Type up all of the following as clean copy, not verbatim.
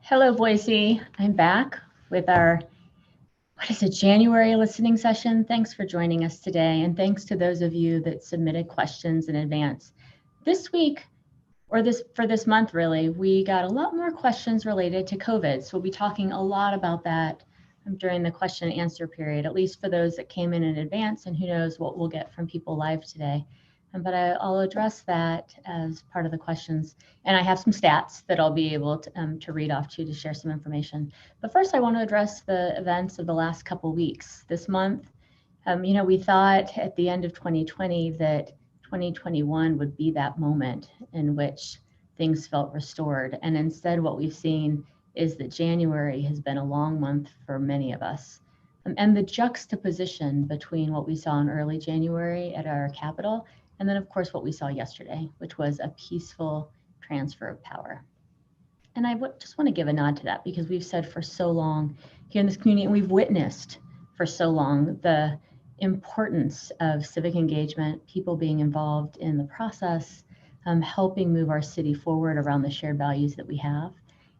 Hello, Boise. I'm back with our, January listening session. Thanks for joining us today. And thanks to those of you that submitted questions in advance. This week, for this month, really, we got a lot more questions related to COVID. So we'll be talking a lot about that during the question and answer period, at least for those that came in advance, and who knows what we'll get from people live today. But I'll address that as part of the questions. And I have some stats that I'll be able to read off to share some information. But first, I want to address the events of the last couple weeks. This month, we thought at the end of 2020 that 2021 would be that moment in which things felt restored. And instead, what we've seen is that January has been a long month for many of us. And the juxtaposition between what we saw in early January at our Capitol and then, of course, what we saw yesterday, which was a peaceful transfer of power. And I just want to give a nod to that because we've said for so long here in this community, and we've witnessed for so long the importance of civic engagement, people being involved in the process, helping move our city forward around the shared values that we have.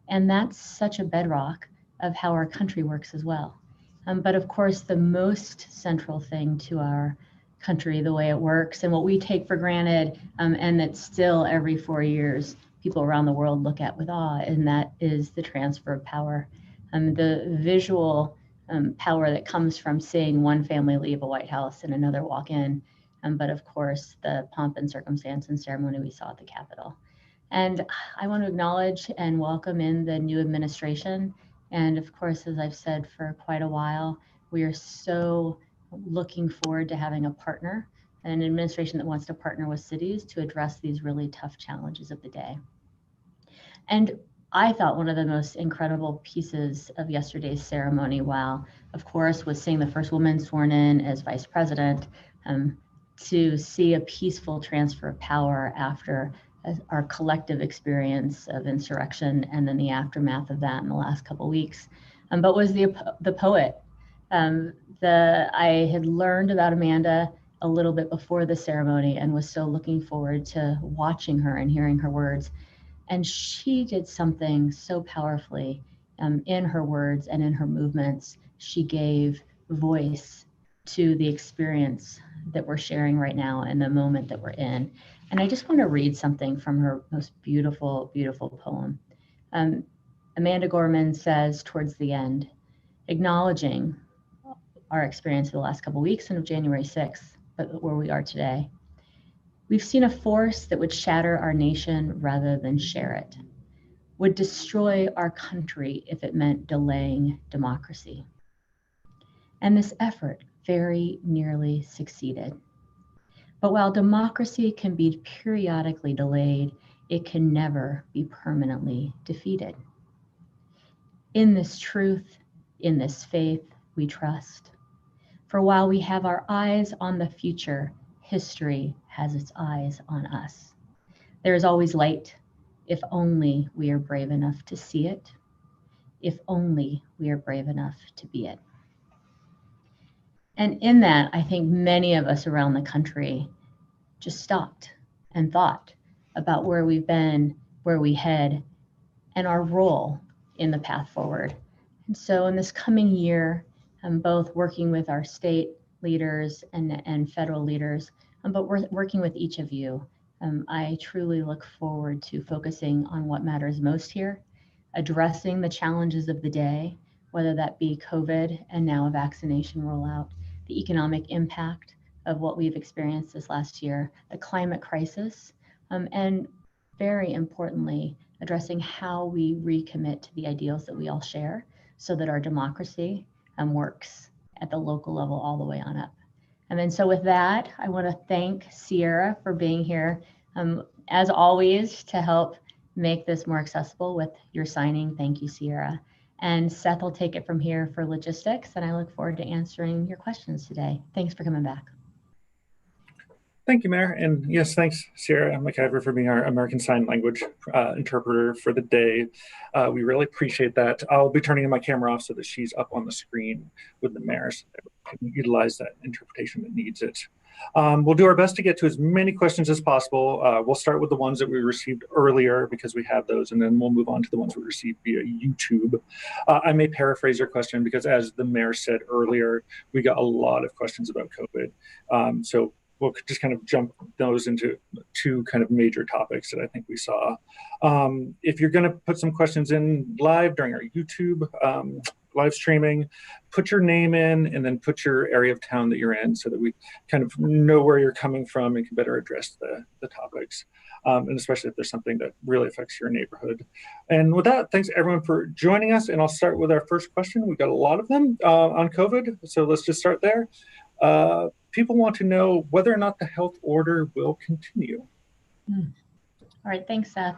And that's such a bedrock of how our country works as well. But of course, the most central thing to our country, the way it works and what we take for granted, and that still every 4 years people around the world look at with awe, and that is the transfer of power. The visual power that comes from seeing one family leave a White House and another walk in, but of course the pomp and circumstance and ceremony we saw at the Capitol. And I want to acknowledge and welcome in the new administration. And of course, as I've said for quite a while, we are so looking forward to having a partner, an administration that wants to partner with cities to address these really tough challenges of the day. And I thought one of the most incredible pieces of yesterday's ceremony, while of course was seeing the first woman sworn in as vice president, to see a peaceful transfer of power after our collective experience of insurrection and then the aftermath of that in the last couple of weeks, but was the poet. I had learned about Amanda a little bit before the ceremony and was so looking forward to watching her and hearing her words. And she did something so powerfully in her words and in her movements. She gave voice to the experience that we're sharing right now and the moment that we're in. And I just want to read something from her most beautiful, beautiful poem. Amanda Gorman says towards the end, acknowledging our experience of the last couple of weeks and of January 6th, but where we are today. We've seen a force that would shatter our nation rather than share it, would destroy our country if it meant delaying democracy. And this effort very nearly succeeded. But while democracy can be periodically delayed, it can never be permanently defeated. In this truth, in this faith, we trust. For while we have our eyes on the future, history has its eyes on us. There is always light, if only we are brave enough to see it, if only we are brave enough to be it. And in that, I think many of us around the country just stopped and thought about where we've been, where we head, and our role in the path forward. And so in this coming year, I'm both working with our state leaders and federal leaders, but we're working with each of you. I truly look forward to focusing on what matters most here, addressing the challenges of the day, whether that be COVID and now a vaccination rollout, the economic impact of what we've experienced this last year, the climate crisis, and very importantly, addressing how we recommit to the ideals that we all share so that our democracy works at the local level all the way on up. And then so with that, I want to thank Sierra for being here, as always, to help make this more accessible with your signing. Thank you, Sierra. And Seth will take it from here for logistics, and I look forward to answering your questions today. Thanks for coming back. Thank you, Mayor. And yes, thanks, Sierra McIver, for being our American Sign Language interpreter for the day. We really appreciate that. I'll be turning my camera off so that she's up on the screen with the mayor so that we can utilize that interpretation that needs it. We'll do our best to get to as many questions as possible. We'll start with the ones that we received earlier because we have those, and then we'll move on to the ones we received via YouTube. I may paraphrase your question because, as the mayor said earlier, we got a lot of questions about COVID. So we'll just kind of jump those into two kind of major topics that I think we saw. If you're going to put some questions in live during our YouTube live streaming, put your name in and then put your area of town that you're in so that we kind of know where you're coming from and can better address the topics, and especially if there's something that really affects your neighborhood. And with that, thanks everyone for joining us. And I'll start with our first question. We've got a lot of them on COVID, so let's just start there. People want to know whether or not the health order will continue. All right, thanks, Seth.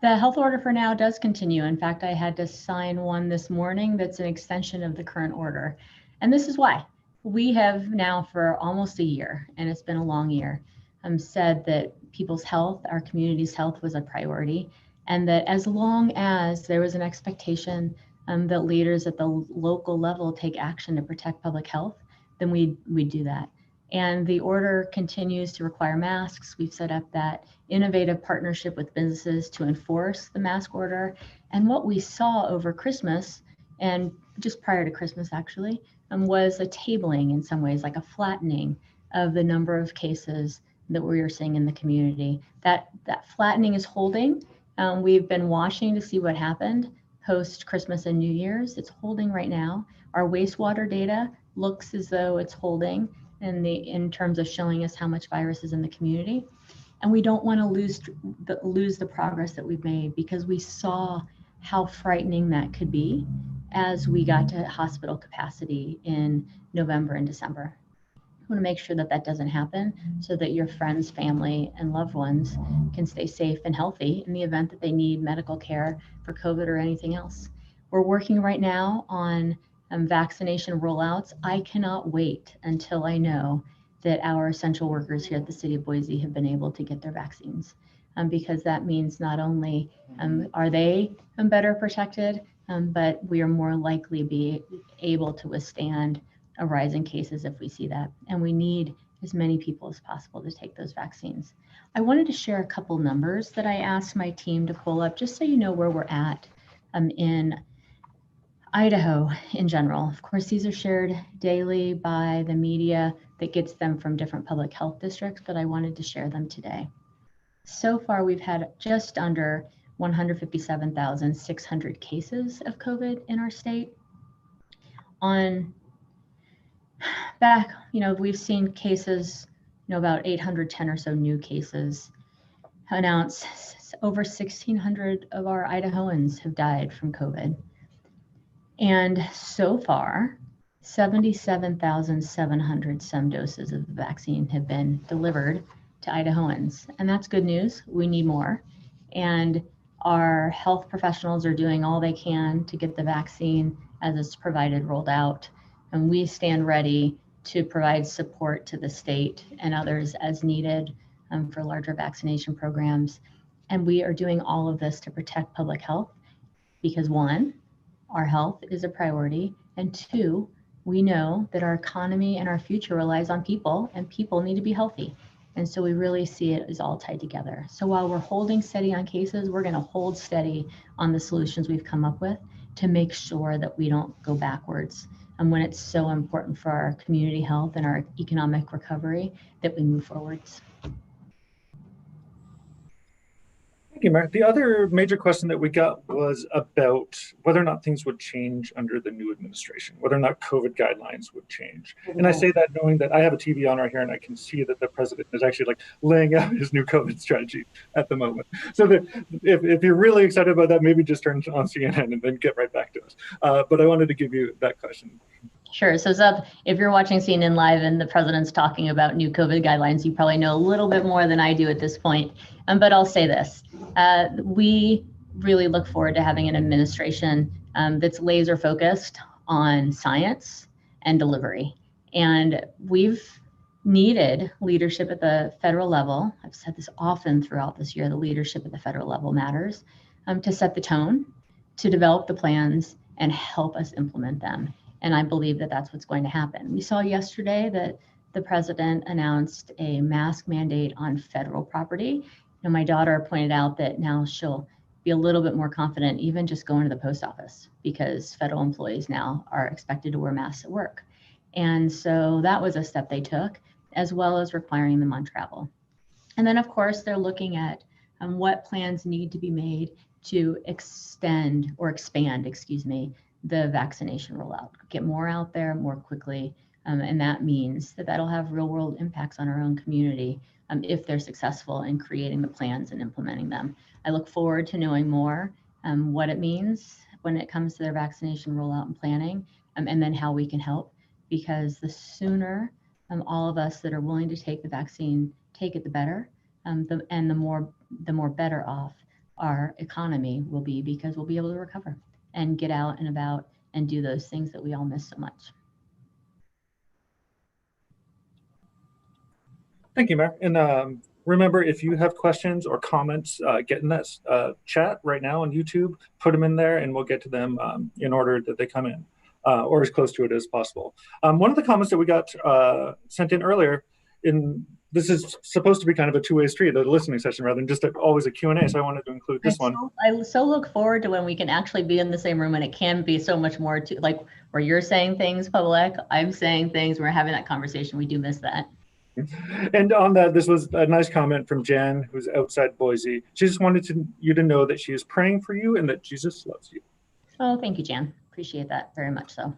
The health order for now does continue. In fact, I had to sign one this morning that's an extension of the current order. And this is why. We have now for almost a year, and it's been a long year, said that people's health, our community's health was a priority, and that as long as there was an expectation that leaders at the local level take action to protect public health, then we'd do that. And the order continues to require masks. We've set up that innovative partnership with businesses to enforce the mask order. And what we saw over Christmas, and just prior to Christmas actually, was a tabling in some ways, like a flattening of the number of cases that we are seeing in the community. That flattening is holding. We've been watching to see what happened post Christmas and New Year's. It's holding right now. Our wastewater data looks as though it's holding in terms of showing us how much virus is in the community. And we don't want to lose the progress that we've made, because we saw how frightening that could be as we got to hospital capacity in November and December. We want to make sure that that doesn't happen so that your friends, family, and loved ones can stay safe and healthy in the event that they need medical care for COVID or anything else. We're working right now on vaccination rollouts. I cannot wait until I know that our essential workers here at the City of Boise have been able to get their vaccines, because that means not only are they better protected, but we are more likely to be able to withstand a rise in cases if we see that. And we need as many people as possible to take those vaccines. I wanted to share a couple numbers that I asked my team to pull up, just so you know where we're at in Idaho in general. Of course, these are shared daily by the media that gets them from different public health districts, but I wanted to share them today. So far, we've had just under 157,600 cases of COVID in our state. We've seen cases, about 810 or so new cases announced. Over 1,600 of our Idahoans have died from COVID. And so far, 77,700 some doses of the vaccine have been delivered to Idahoans. And that's good news. We need more. And our health professionals are doing all they can to get the vaccine as it's provided rolled out. And we stand ready to provide support to the state and others as needed for larger vaccination programs. And we are doing all of this to protect public health because, one, our health is a priority, and two, we know that our economy and our future relies on people, and people need to be healthy. And so we really see it as all tied together. So while we're holding steady on cases, we're going to hold steady on the solutions we've come up with to make sure that we don't go backwards. And when it's so important for our community health and our economic recovery, that we move forwards. Thank you, Mark. The other major question that we got was about whether or not things would change under the new administration, whether or not COVID guidelines would change. And I say that knowing that I have a TV on right here and I can see that the president is actually laying out his new COVID strategy at the moment. So that if you're really excited about that, maybe just turn on CNN and then get right back to us. But I wanted to give you that question. Sure. So Seth, if you're watching CNN Live and the president's talking about new COVID guidelines, you probably know a little bit more than I do at this point. But I'll say this, we really look forward to having an administration that's laser focused on science and delivery. And we've needed leadership at the federal level. I've said this often throughout this year, the leadership at the federal level matters, to set the tone, to develop the plans and help us implement them. And I believe that that's what's going to happen. We saw yesterday that the president announced a mask mandate on federal property. My daughter pointed out that now she'll be a little bit more confident even just going to the post office, because federal employees now are expected to wear masks at work. And so that was a step they took, as well as requiring them on travel. And then, of course, they're looking at what plans need to be made to expand, the vaccination rollout, get more out there more quickly. And that means that that'll have real world impacts on our own community if they're successful in creating the plans and implementing them. I look forward to knowing more what it means when it comes to their vaccination rollout and planning, and then how we can help, because the sooner all of us that are willing to take the vaccine take it, the better, and the more better off our economy will be, because we'll be able to recover and get out and about and do those things that we all miss so much. Thank you, Mayor. And remember, if you have questions or comments, get in that chat right now on YouTube, put them in there, and we'll get to them in order that they come in, or as close to it as possible. One of the comments that we got sent in earlier, this is supposed to be kind of a two-way street, a listening session rather than just always a Q&A, so I wanted to include this one. I so look forward to when we can actually be in the same room, and it can be so much more to, like, where you're saying things public, I'm saying things, we're having that conversation. We do miss that. And on that, this was a nice comment from Jan, who's outside Boise. She just wanted you to know that she is praying for you and that Jesus loves you. Oh, thank you, Jan. Appreciate that very much so.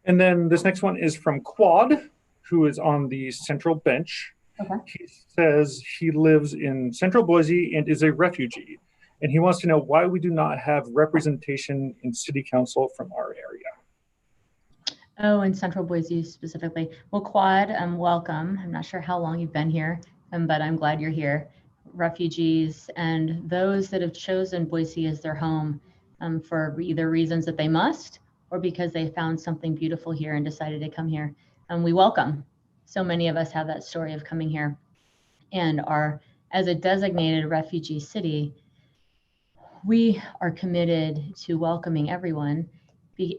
And then this next one is from Quad, who is on the central bench. Okay. He says he lives in central Boise and is a refugee. And he wants to know why we do not have representation in city council from our area. Oh, in central Boise specifically. Well, Quad, welcome. I'm not sure how long you've been here, but I'm glad you're here. Refugees and those that have chosen Boise as their home for either reasons that they must, or because they found something beautiful here and decided to come here. We welcome. So many of us have that story of coming here, and are, as a designated refugee city, we are committed to welcoming everyone.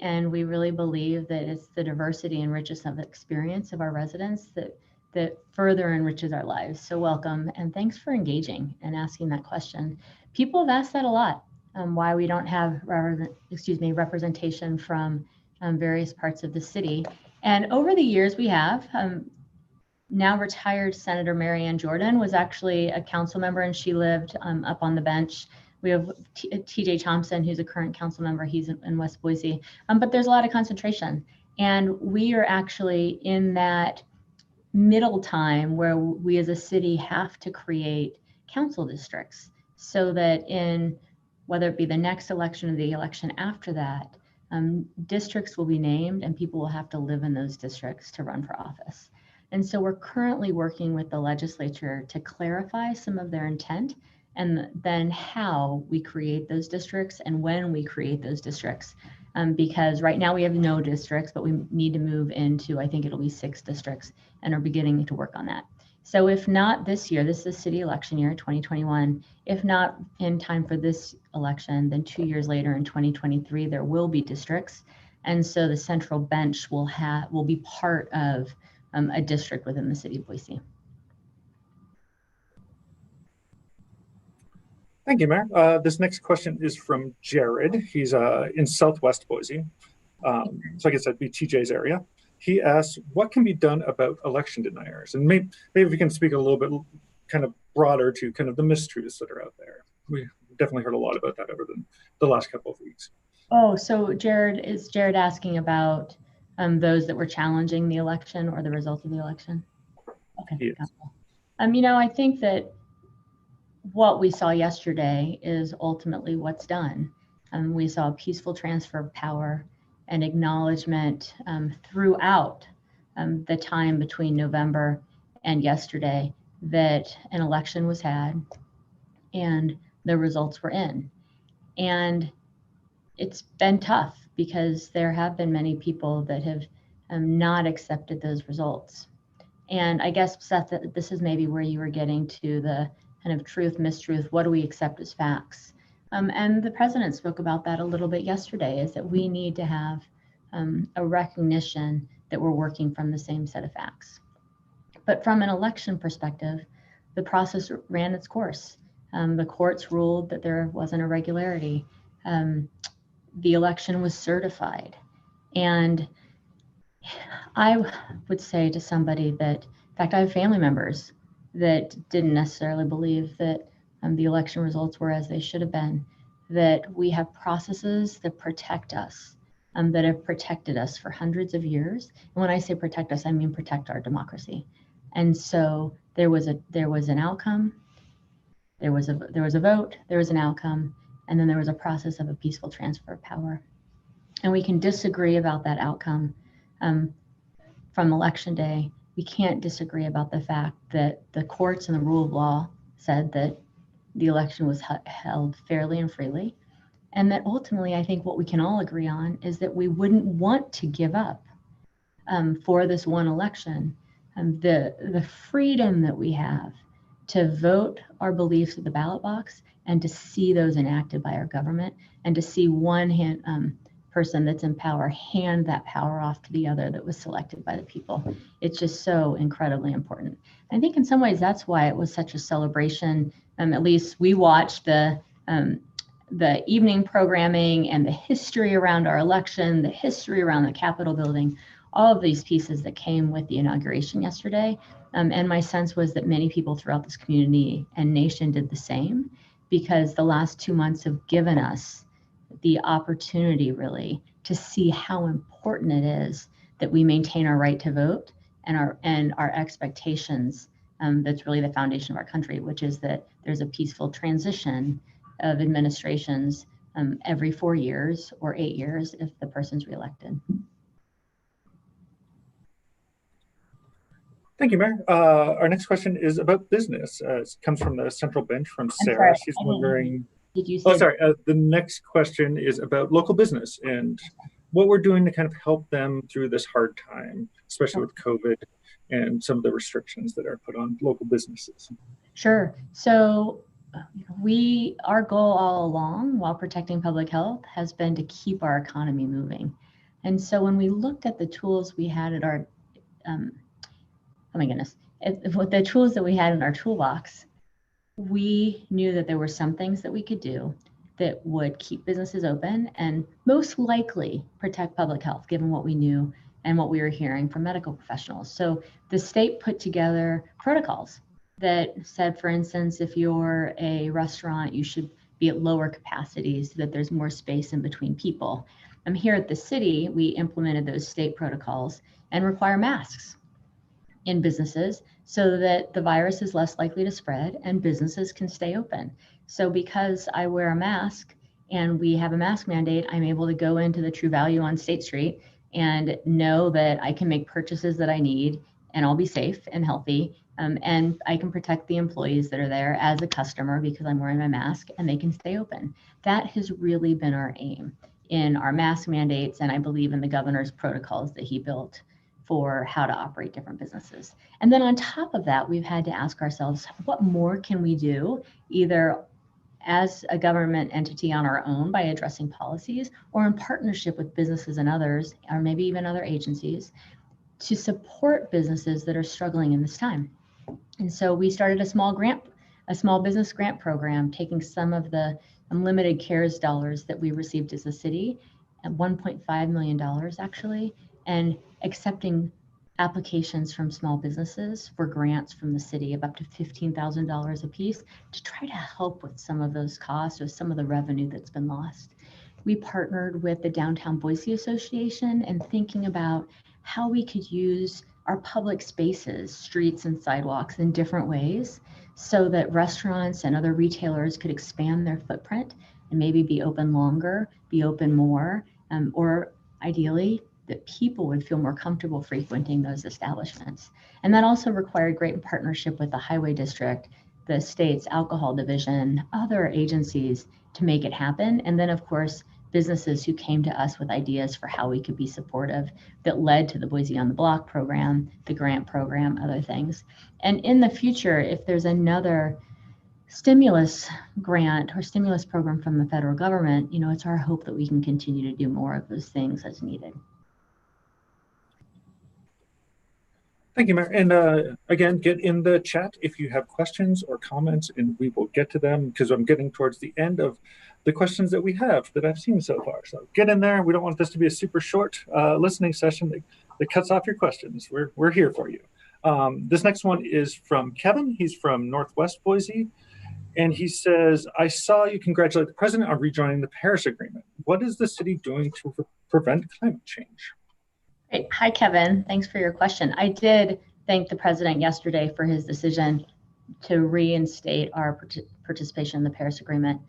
And we really believe that it's the diversity and richness of experience of our residents that further enriches our lives. So welcome, and thanks for engaging and asking that question. People have asked that a lot, why we don't have representation from various parts of the city. And over the years we have. Now retired Senator Mary Ann Jordan was actually a council member, and she lived up on the bench. We have TJ Thompson, who's a current council member. He's in West Boise, but there's a lot of concentration. And we are actually in that middle time where we as a city have to create council districts, so that in, whether it be the next election or the election after that, districts will be named and people will have to live in those districts to run for office. And so we're currently working with the legislature to clarify some of their intent, and then how we create those districts and when we create those districts. Because right now we have no districts, but we need to move into, I think it'll be 6 districts, and are beginning to work on that. So if not this year, this is city election year, 2021, if not in time for this election, then 2 years later in 2023, there will be districts. And so the central bench will be part of a district within the city of Boise. Thank you, Mayor. This next question is from Jared. He's in Southwest Boise. So I guess that'd be TJ's area. He asks, what can be done about election deniers? And maybe if you can speak a little bit kind of broader to kind of the mistruths that are out there. We definitely heard a lot about that over the last couple of weeks. Oh, so is Jared asking about those that were challenging the election or the results of the election? Okay. Yes. I think that what we saw yesterday is ultimately what's done. We saw a peaceful transfer of power and acknowledgement throughout the time between November and yesterday that an election was had and the results were in. And it's been tough because there have been many people that have not accepted those results. And I guess, Seth, this is maybe where you were getting to the kind of truth, mistruth, what do we accept as facts? And the president spoke about that a little bit yesterday, is that we need to have a recognition that were working from the same set of facts. But from an election perspective, the process ran its course. The courts ruled that there was an irregularity. The election was certified. And I would say to somebody that, in fact, I have family members that didn't necessarily believe that the election results were as they should have been, that we have processes that protect us, that have protected us for hundreds of years. And when I say protect us, I mean protect our democracy. And so there was an outcome, there was a vote, there was an outcome, and then there was a process of a peaceful transfer of power. And we can disagree about that outcome from election day. We can't disagree about the fact that the courts and the rule of law said that the election was held fairly and freely. And that ultimately, I think what we can all agree on is that we wouldn't want to give up for this one election the freedom that we have to vote our beliefs at the ballot box and to see those enacted by our government and to see one person that's in power hand that power off to the other that was selected by the people. It's just so incredibly important. I think in some ways that's why it was such a celebration. At least we watched the evening programming and the history around our election, the history around the Capitol building, all of these pieces that came with the inauguration yesterday. And my sense was that many people throughout this community and nation did the same, because the last 2 months have given us the opportunity really to see how important it is that we maintain our right to vote and our expectations. That's really the foundation of our country, which is that there's a peaceful transition of administrations every 4 years or 8 years if the person's reelected. Thank you, Mayor. Our next question is about business. It comes from the central bench from Sarah. She's wondering. Did you say? Oh, sorry. The next question is about local business and what we're doing to kind of help them through this hard time, especially with COVID and some of the restrictions that are put on local businesses. Sure. So our goal all along while protecting public health has been to keep our economy moving. And so when we looked at the tools we had at our, with the tools that we had in our toolbox, we knew that there were some things that we could do that would keep businesses open and most likely protect public health, given what we knew and what we were hearing from medical professionals. So the state put together protocols that said, for instance, if you're a restaurant, you should be at lower capacities so that there's more space in between people. Here at the city, we implemented those state protocols and require masks in businesses so that the virus is less likely to spread and businesses can stay open. So because I wear a mask and we have a mask mandate, I'm able to go into the True Value on State Street and know that I can make purchases that I need and I'll be safe and healthy. And I can protect the employees that are there as a customer because I'm wearing my mask and they can stay open. That has really been our aim in our mask mandates, and I believe in the governor's protocols that he built for how to operate different businesses. And then on top of that, we've had to ask ourselves, what more can we do, either as a government entity on our own by addressing policies or in partnership with businesses and others, or maybe even other agencies, to support businesses that are struggling in this time. And so we started a small business grant program, taking some of the unlimited CARES dollars that we received as a city, at $1.5 million actually, and accepting applications from small businesses for grants from the city of up to $15,000 a piece to try to help with some of those costs or some of the revenue that's been lost. We partnered with the Downtown Boise Association and thinking about how we could use our public spaces, streets and sidewalks in different ways so that restaurants and other retailers could expand their footprint and maybe be open longer, be open more, or ideally that people would feel more comfortable frequenting those establishments. And that also required great partnership with the Highway District, the state's alcohol division, other agencies to make it happen. And then of course, businesses who came to us with ideas for how we could be supportive that led to the Boise on the Block program, the grant program, other things. And in the future, if there's another stimulus grant or stimulus program from the federal government, it's our hope that we can continue to do more of those things as needed. Thank you, Mayor. And again, get in the chat if you have questions or comments, and we will get to them because I'm getting towards the end of the questions that we have that I've seen so far. So get in there. We don't want this to be a super short listening session that cuts off your questions. We're here for you. This next one is from Kevin. He's from Northwest Boise. And he says, I saw you congratulate the president on rejoining the Paris Agreement. What is the city doing to prevent climate change? Great. Hi, Kevin. Thanks for your question. I did thank the president yesterday for his decision to reinstate our participation in the Paris Agreement.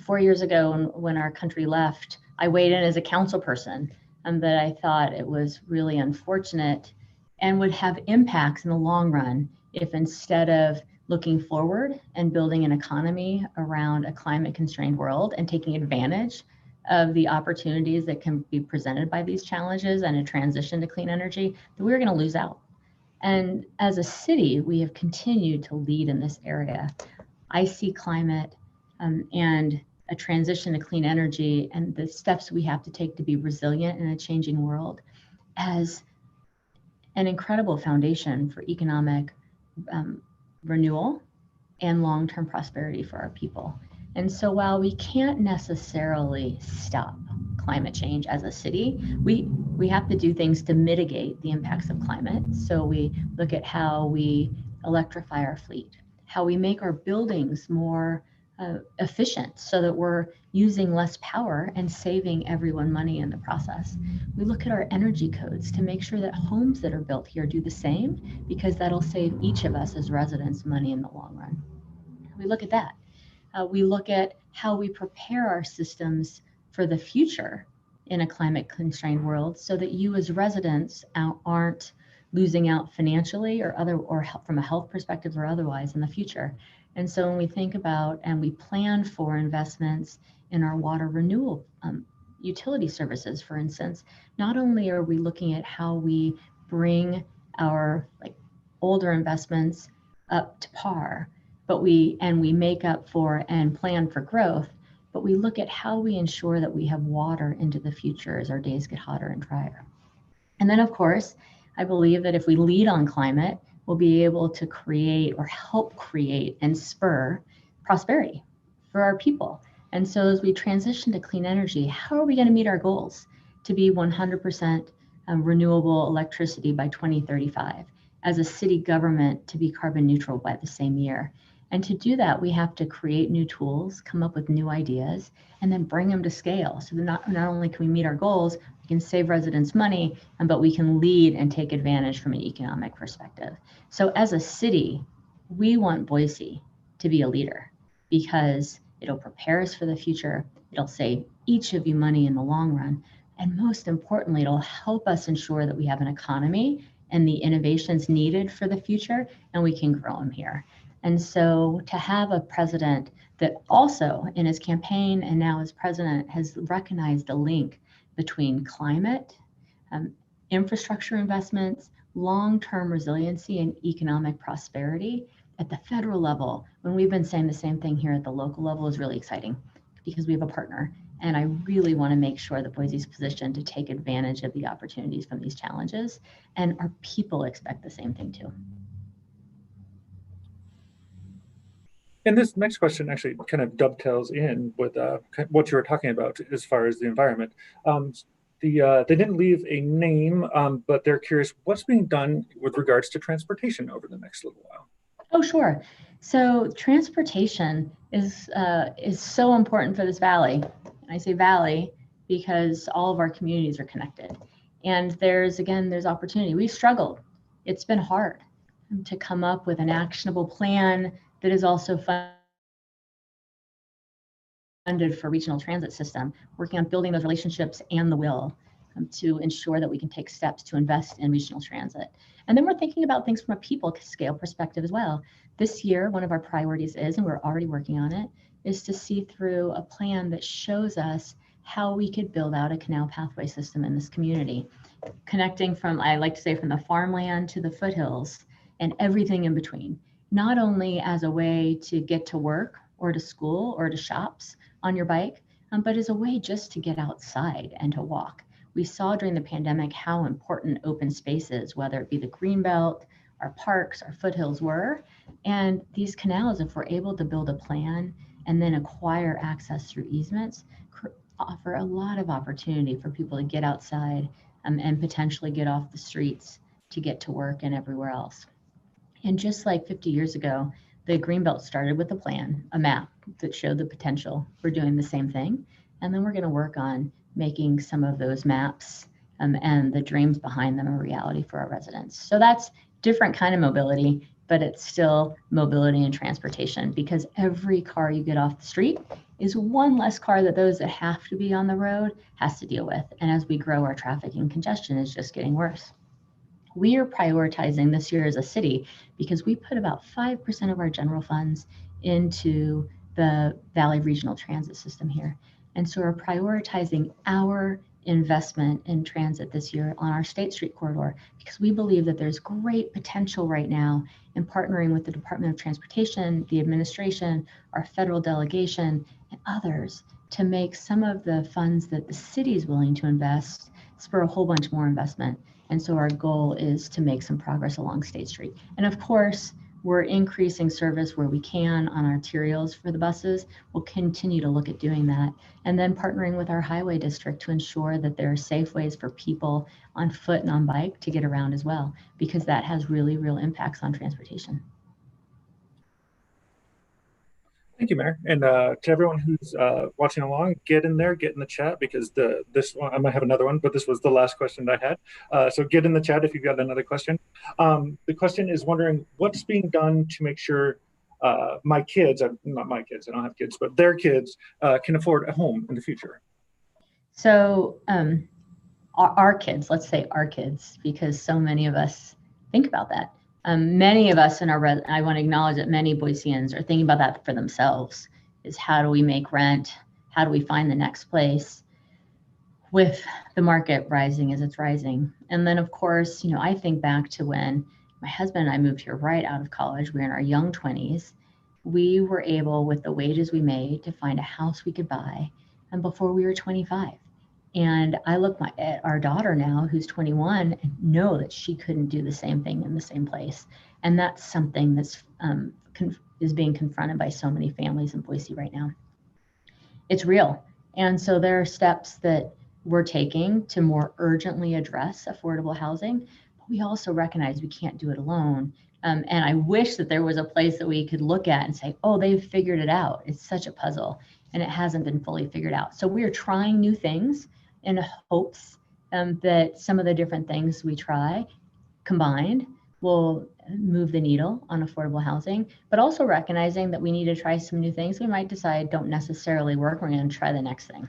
4 years ago, when our country left, I weighed in as a council person, and that I thought it was really unfortunate and would have impacts in the long run if, instead of looking forward and building an economy around a climate constrained world and taking advantage of the opportunities that can be presented by these challenges and a transition to clean energy, that we were going to lose out. And as a city, we have continued to lead in this area. I see climate and a transition to clean energy and the steps we have to take to be resilient in a changing world as an incredible foundation for economic renewal and long-term prosperity for our people. And so while we can't necessarily stop climate change as a city, we have to do things to mitigate the impacts of climate. So we look at how we electrify our fleet, how we make our buildings more efficient so that we're using less power and saving everyone money in the process. We look at our energy codes to make sure that homes that are built here do the same, because that'll save each of us as residents money in the long run. We look at that. We look at how we prepare our systems for the future in a climate constrained world so that you as residents aren't losing out financially or from a health perspective or otherwise in the future. And so when we think about and we plan for investments in our water renewal utility services, for instance, not only are we looking at how we bring our older investments up to par, but we make up for and plan for growth, but we look at how we ensure that we have water into the future as our days get hotter and drier. And then, of course, I believe that if we lead on climate, we'll be able to create or help create and spur prosperity for our people. And so as we transition to clean energy, how are we going to meet our goals to be 100% renewable electricity by 2035, as a city government to be carbon neutral by the same year? And to do that, we have to create new tools, come up with new ideas, and then bring them to scale. So that not only can we meet our goals, we can save residents money, but we can lead and take advantage from an economic perspective. So as a city, we want Boise to be a leader because it'll prepare us for the future. It'll save each of you money in the long run. And most importantly, it'll help us ensure that we have an economy and the innovations needed for the future, and we can grow them here. And so to have a president that also in his campaign and now as president has recognized the link between climate, infrastructure investments, long-term resiliency, and economic prosperity at the federal level, when we've been saying the same thing here at the local level, is really exciting because we have a partner. And I really want to make sure that Boise's positioned to take advantage of the opportunities from these challenges. And our people expect the same thing too. And this next question actually kind of dovetails in with what you were talking about as far as the environment. They didn't leave a name, but they're curious what's being done with regards to transportation over the next little while. Oh, sure. So transportation is so important for this valley. And I say valley because all of our communities are connected. And there's opportunity. We've struggled. It's been hard to come up with an actionable plan that is also funded for regional transit system, working on building those relationships and the will to ensure that we can take steps to invest in regional transit. And then we're thinking about things from a people scale perspective as well. This year, one of our priorities is, and we're already working on it, is to see through a plan that shows us how we could build out a canal pathway system in this community, connecting from, I like to say, from the farmland to the foothills and everything in between, not only as a way to get to work or to school or to shops on your bike, but as a way just to get outside and to walk. we saw during the pandemic how important open spaces, whether it be the Greenbelt, our parks, our foothills were. And these canals, if we're able to build a plan and then acquire access through easements, offer a lot of opportunity for people to get outside and potentially get off the streets to get to work and everywhere else. And just like 50 years ago, the Greenbelt started with a plan, a map that showed the potential for doing the same thing. And then we're going to work on making some of those maps and the dreams behind them a reality for our residents. So that's different kind of mobility, but it's still mobility and transportation, because every car you get off the street is one less car that those that have to be on the road has to deal with. And as we grow, our traffic and congestion is just getting worse. We are prioritizing this year as a city because we put about 5% of our general funds into the Valley Regional Transit System here. And so we're prioritizing our investment in transit this year on our State Street corridor, because we believe that there's great potential right now in partnering with the Department of Transportation, the administration, our federal delegation, and others to make some of the funds that the city is willing to invest spur a whole bunch more investment. And so our goal is to make some progress along State Street. And of course, we're increasing service where we can on arterials for the buses. We'll continue to look at doing that. And then partnering with our highway district to ensure that there are safe ways for people on foot and on bike to get around as well, because that has really real impacts on transportation. Thank you, Mayor. And to everyone who's watching along, get in there, get in the chat, because this one, I might have another one, but this was the last question that I had. So get in the chat if you've got another question. The question is wondering what's being done to make sure my kids, not my kids, I don't have kids, but their kids can afford a home in the future. So our kids, let's say our kids, because so many of us think about that. Many of us in I want to acknowledge that many Boiseans are thinking about that for themselves, is how do we make rent? How do we find the next place with the market rising as it's rising? And then of course, I think back to when my husband and I moved here right out of college. We were in our young 20s. We were able, with the wages we made, to find a house we could buy, and before we were 25. And I look at our daughter now, who's 21, and know that she couldn't do the same thing in the same place. And that's something that's is being confronted by so many families in Boise right now. It's real. And so there are steps that we're taking to more urgently address affordable housing. But we also recognize we can't do it alone. And I wish that there was a place that we could look at and say, oh, they've figured it out. It's such a puzzle, and it hasn't been fully figured out. So we are trying new things in hopes that some of the different things we try combined will move the needle on affordable housing, but also recognizing that we need to try some new things we might decide don't necessarily work. We're going to try the next thing.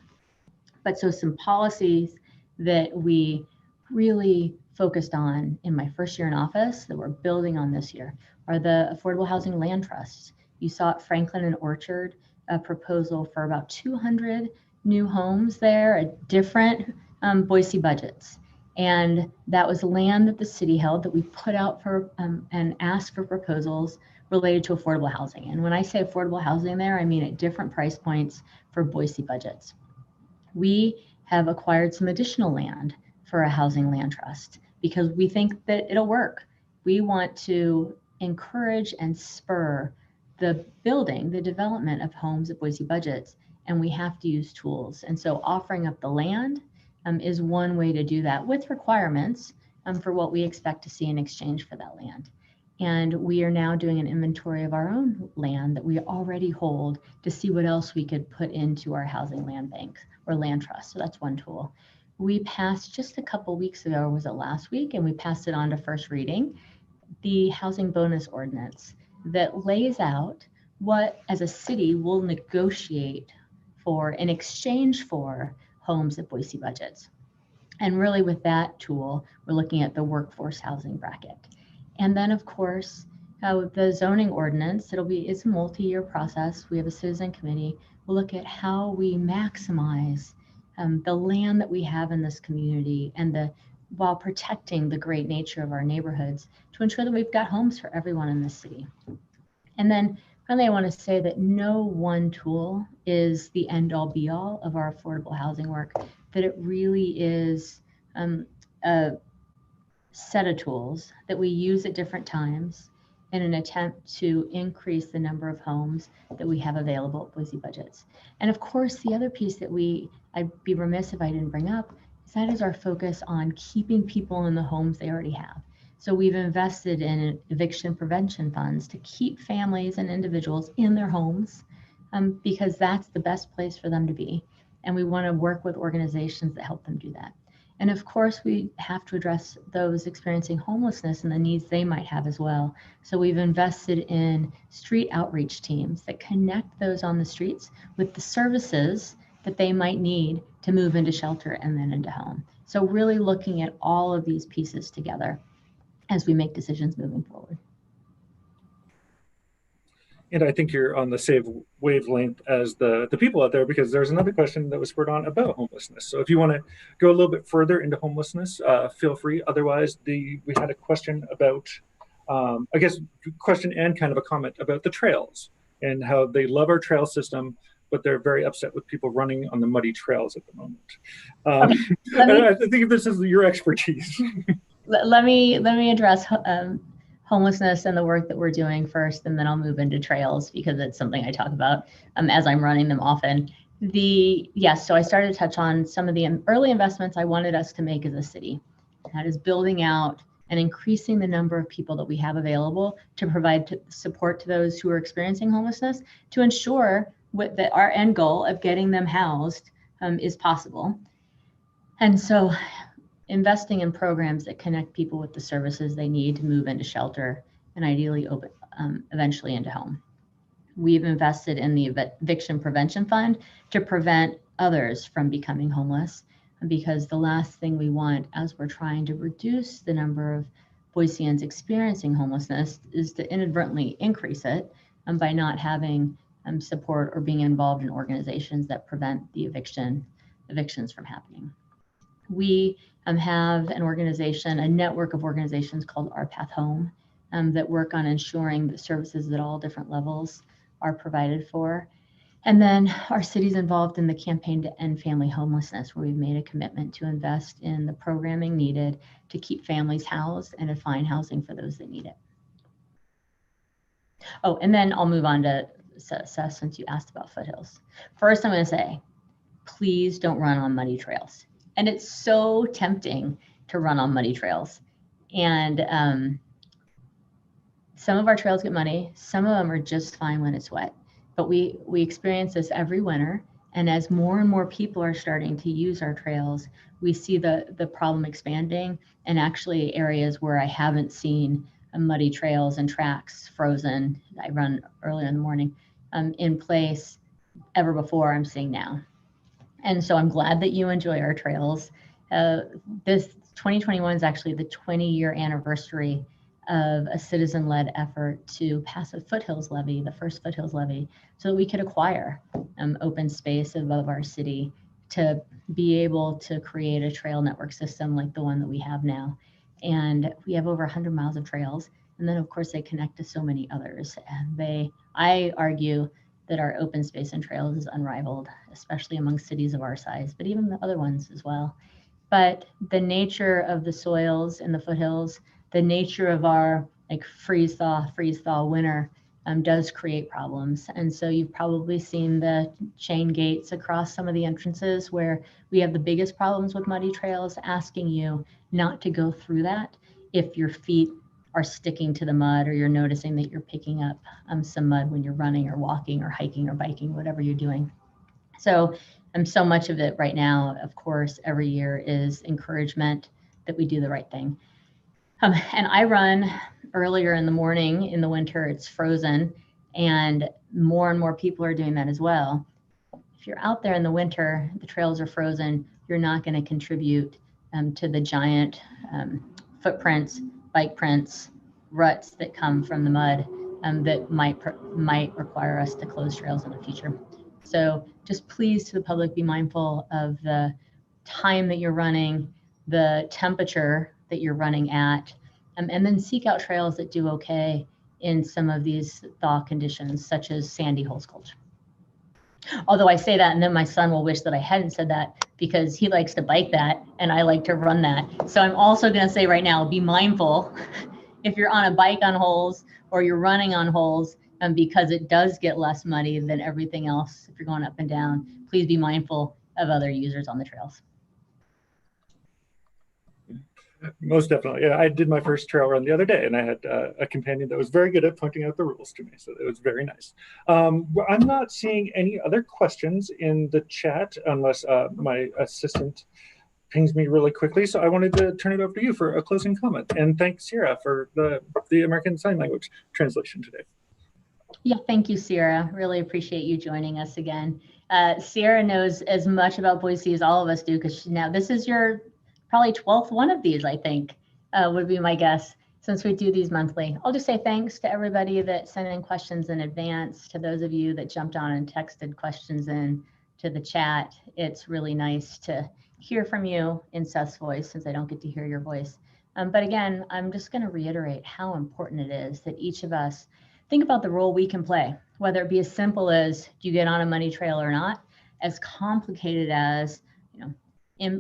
But so some policies that we really focused on in my first year in office that we're building on this year are the Affordable Housing Land Trusts. You saw at Franklin and Orchard a proposal for about 200 new homes there at different Boise budgets. And that was land that the city held that we put out for and asked for proposals related to affordable housing. And when I say affordable housing there, I mean at different price points for Boise budgets. We have acquired some additional land for a housing land trust because we think that it'll work. We want to encourage and spur the development of homes at Boise budgets, and we have to use tools. And so offering up the land is one way to do that, with requirements for what we expect to see in exchange for that land. And we are now doing an inventory of our own land that we already hold to see what else we could put into our housing land bank or land trust. So that's one tool. We passed just a couple weeks ago, or was it last week, and we passed it on to first reading, the housing bonus ordinance that lays out what, as a city, we'll negotiate for in exchange for homes at Boise budgets. And really with that tool, we're looking at the workforce housing bracket. And then of course, the zoning ordinance, it's a multi-year process. We have a citizen committee. We'll look at how we maximize the land that we have in this community and while protecting the great nature of our neighborhoods to ensure that we've got homes for everyone in this city. And then Finally, I want to say that no one tool is the end-all be-all of our affordable housing work, that it really is a set of tools that we use at different times in an attempt to increase the number of homes that we have available at Boise budgets. And of course, the other piece that I'd be remiss if I didn't bring up is that is our focus on keeping people in the homes they already have. So we've invested in eviction prevention funds to keep families and individuals in their homes because that's the best place for them to be. And we want to work with organizations that help them do that. And of course, we have to address those experiencing homelessness and the needs they might have as well. So we've invested in street outreach teams that connect those on the streets with the services that they might need to move into shelter and then into home. So really looking at all of these pieces together as we make decisions moving forward. And I think you're on the same wavelength as the people out there, because there's another question that was spurred on about homelessness. So if you want to go a little bit further into homelessness, feel free. Otherwise, we had a question about, I guess, question and kind of a comment about the trails and how they love our trail system, but they're very upset with people running on the muddy trails at the moment. I think this is your expertise. Let me address homelessness and the work that we're doing first, and then I'll move into trails because it's something I talk about as I'm running them often. So I started to touch on some of the early investments I wanted us to make as a city. That is building out and increasing the number of people that we have available to provide support to those who are experiencing homelessness, to ensure that our end goal of getting them housed is possible. And so investing in programs that connect people with the services they need to move into shelter and ideally eventually into home. We've invested in the eviction prevention fund to prevent others from becoming homeless, because the last thing we want as we're trying to reduce the number of Boiseans experiencing homelessness is to inadvertently increase it by not having support or being involved in organizations that prevent the evictions from happening. We have an organization, a network of organizations called Our Path Home that work on ensuring that services at all different levels are provided for. And then our city's involved in the campaign to end family homelessness, where we've made a commitment to invest in the programming needed to keep families housed and to find housing for those that need it. Oh, and then I'll move on to Seth, since you asked about foothills. First, I'm going to say, please don't run on muddy trails. And it's so tempting to run on muddy trails. And some of our trails get muddy. Some of them are just fine when it's wet. But we experience this every winter. And as more and more people are starting to use our trails, we see the problem expanding, and actually areas where I haven't seen muddy trails and tracks frozen, I run early in the morning, in place ever before, I'm seeing now. And so I'm glad that you enjoy our trails. This 2021 is actually the 20-year anniversary of a citizen-led effort to pass a foothills levy, the first foothills levy, so that we could acquire open space above our city to be able to create a trail network system like the one that we have now. And we have over 100 miles of trails. And then of course they connect to so many others. And I argue that our open space and trails is unrivaled, especially among cities of our size, but even the other ones as well. But the nature of the soils in the foothills, the nature of our freeze thaw winter does create problems. And so you've probably seen the chain gates across some of the entrances where we have the biggest problems with muddy trails, asking you not to go through that if your feet are sticking to the mud, or you're noticing that you're picking up some mud when you're running or walking or hiking or biking, whatever you're doing. So so much of it right now, of course, every year is encouragement that we do the right thing. And I run earlier in the morning in the winter, it's frozen, and more people are doing that as well. If you're out there in the winter, the trails are frozen, you're not going to contribute to the giant footprints, bike prints, ruts that come from the mud that might require us to close trails in the future. So just please, to the public, be mindful of the time that you're running, the temperature that you're running at, and then seek out trails that do okay in some of these thaw conditions, such as Sandy Holes Gulch. Although I say that, and then my son will wish that I hadn't said that, because he likes to bike that and I like to run that. So I'm also going to say right now, be mindful if you're on a bike on holes or you're running on holes, because it does get less muddy than everything else. If you're going up and down, please be mindful of other users on the trails. Most definitely. Yeah, I did my first trail run the other day, and I had a companion that was very good at pointing out the rules to me, so it was very nice. I'm not seeing any other questions in the chat unless my assistant pings me really quickly. So I wanted to turn it over to you for a closing comment, and thank Sierra for the American Sign Language translation today. Yeah, thank you, Sierra. Really appreciate you joining us again. Sierra knows as much about Boise as all of us do, because now this is your probably 12th one of these, I think, would be my guess, since we do these monthly. I'll just say thanks to everybody that sent in questions in advance, to those of you that jumped on and texted questions in to the chat. It's really nice to hear from you in Seth's voice, since I don't get to hear your voice. But again, I'm just going to reiterate how important it is that each of us think about the role we can play, whether it be as simple as, do you get on a money trail or not, as complicated as,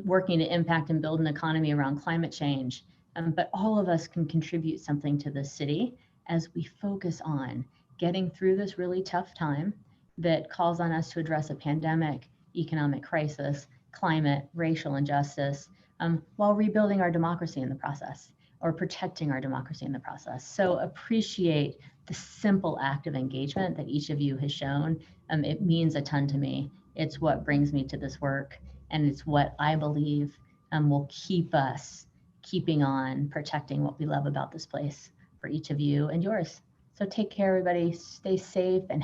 working to impact and build an economy around climate change. But all of us can contribute something to the city as we focus on getting through this really tough time that calls on us to address a pandemic, economic crisis, climate, racial injustice, while rebuilding our democracy in the process, or protecting our democracy in the process. So appreciate the simple act of engagement that each of you has shown. It means a ton to me. It's what brings me to this work, and it's what I believe will keep us keeping on protecting what we love about this place for each of you and yours. So take care, everybody. Stay safe and healthy.